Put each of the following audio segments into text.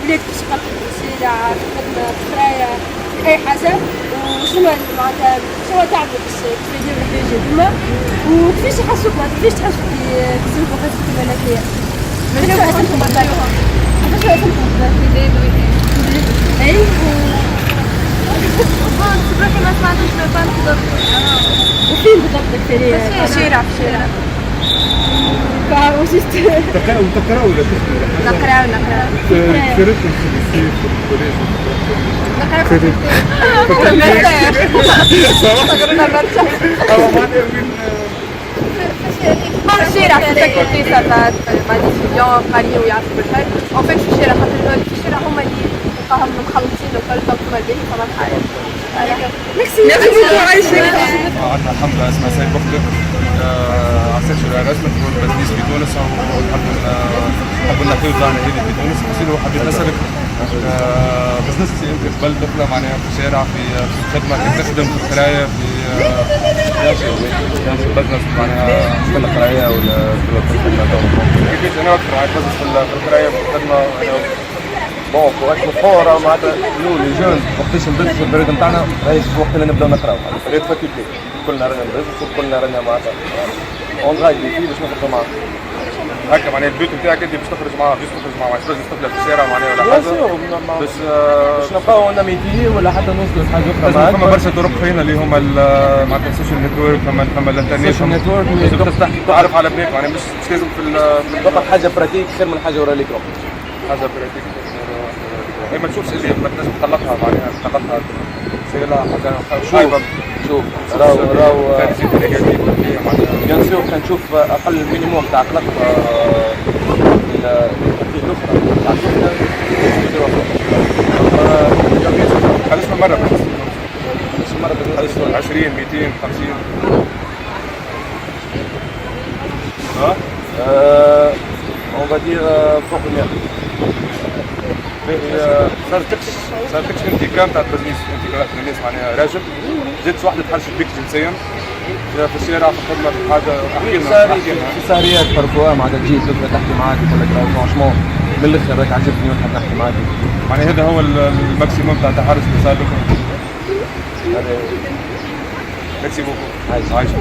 ولاد تشتغل في الشارع في الخدمة في القراية في أي حاجة وشنو معناتها شنو تعملوا باش تفيدوا الحوايج هذوما وكيفاش يحسوك معناتها كيفاش تحسوا في ظروف وقتكم كيما هكايا؟ كيفاش وقتكم بداوها؟ كيفاش وقتكم بداوها؟ أي صباحي ما سمعتش ما نقدر. وفين بالضبط الكثيرية؟ في الشارع وجست وتقرأ ولا تقرأ؟ نقرأ كرهت السيف والكوليج نقرأ في الشارع في الفاكولتي صافات مع ليستوديون قاريين ويعرفوا بالحال اون فيت في الشارع خاطر في الشارع هما اللي تلقاهم مخلصين وكل دونك هما الباهي فما الحياة. ميرسي بوكو عايشك. عندنا حملة اسمها سيد بختك عسيت شو رسمت بزنس في تونس ونحب نعطيو دارنا هذه في تونس بصيروا حبيت نسألك بزنس انت قبل دخلة معناها في الشارع في الخدمة كيف تخدم في القراية في بزنس معناها في القراية ولا في الخدمة كيفاش انا اكثر معايا بزنس في القراية في الخدمة بون وقت الفورة معناتها نو لي جون وقتاش نبدأ في البريد نتاعنا راهي في الوقت اللي نبداو نقراو بريد فاكولتي كلنا رانا ندرسو كلنا رانا معناتها اون درايف فيه باش نخرجوا معاه هكا معناها البيوت نتاعك انت باش تخرج معاه مش لازم تطلع في الشارع معناها ولا حاجه باش نبقاو انا ميتي ولا حتى نوصلوا لحاجه اخرى معاك فما برشا طرق فينا اللي هما معناتها السوشيال نتورك فما الانترنت السوشيال نتورك لازم تفتح تعرف على بنات معناها مش لازم في فقط حاجه براتيك خير من حاجه ورا ليكرون حاجه براتيك ما تشوفش اللي ما تنجم تخلطها معناها تخلطها سهله حاجه شوف راهو بيان سور كنشوف اقل مينيموم تاع قلق الترتيب الاخرى تاع خلصنا مره بس خلصنا 20 200 50 اون va dire فوق 100 صارتكش انت كان تاع بزنس انت قرأت الناس معناها راجل زدت واحده تحرشت بك جنسيا في الشارع في الخدمه في حاجه احكي لنا في سهريات بارفوا معناتها تجي تبدا تحكي معاك تقول لك راهو فرانشمون من الاخر راك عجبني ونحب نحكي معاك معناها هذا هو الماكسيموم تاع التحرش اللي صار لكم هذا ميرسي بوكو عايشك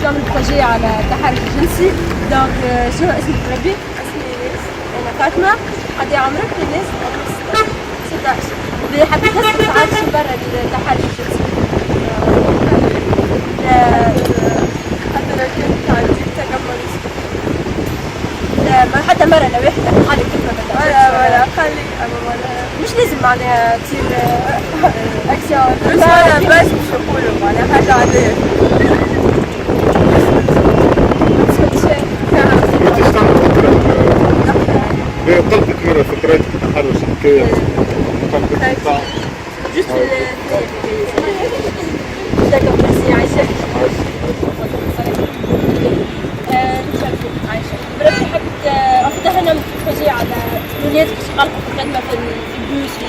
تعمل بروجي على التحرش الجنسي دونك شنو اسمك ربي؟ أنا فاطمة. قد عمرك الناس 16 حبيت نسأل ساعات برا التحرش الجنسي ما حتى مرة أنا واحدة قال لي كلمة ولا قال لي مش لازم معناها تصير أكسيون لا بس مش نقولوا معناها حاجة عادية قلتك مرة في قرايتك التحرش حكاية قلتك جست داكور ميرسي عايشة بربي حبيت أفتح أنا بروجي على الولاد باش يقلقوا في الخدمة في البوس في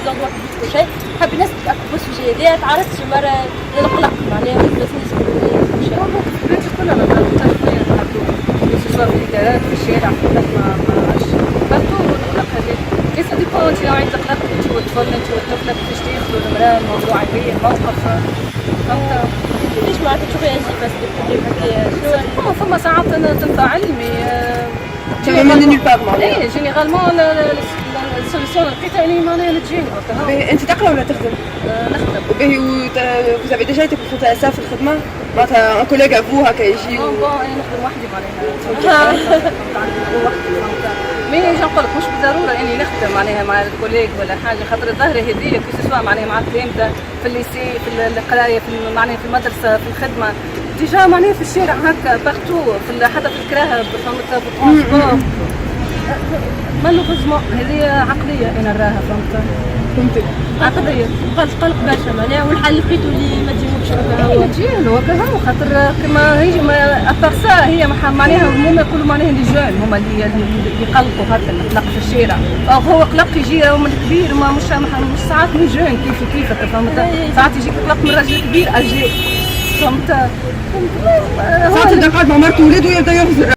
زندوا في كل شيء حبيت الناس تأكدوا السوجي هذايا تعرضت شي مرة للقلق معناها في البزنس كل شيء البنات كلها ما تعرفين سواء في الإدارات في الشارع في الخدمة برضو القلق هذاك ليس ديبون انت نوعية القلق انت والطفل انت والطفلة كيفاش تاخذوا المرأة الموضوع عادي الموقف فهمت ليش معناتها تشوفي يجي بس بالبروبليم هكايا شنو فما ساعات انا تنفعل مي ايه جينيرالمون السوليسيون لقيتها اني معناها نتجيني انت تقرا ولا تخدم؟ نخدم باهي vous avez déjà été confronté à ça في الخدمه؟ معناتها ان كوليغ افو هكا يجي نخدم وحدي معناها مي جو نقول لك مش بالضروره اني نخدم معناها مع الكوليغ ولا حاجه خاطر الظاهره هذيا كي سواء معناها مع التلامذه في الليسي في القرايه في معناها في المدرسه في الخدمه ديجا معناها في الشارع هكا بارتو حتى في الكراهه فهمت في الترونسبور مالوغوزمون هذه عقليه انا نراها فهمتك عقلية قلق برشا معناها والحل لقيتو اللي ما تجيبوش هو تجينو هكا خاطر كما هي ابارسا هي معناها هما يقولوا معناها لي جون هما اللي يقلقوا هكا القلق في الشارع او هو قلق يجي راهو من الكبير ما مش ساعات من جون كيفك فهمت ساعات يجيك قلق من راجل كبير اجي فهمت ساعات تبدا قاعد مع مرته وولادو يبدا يهزر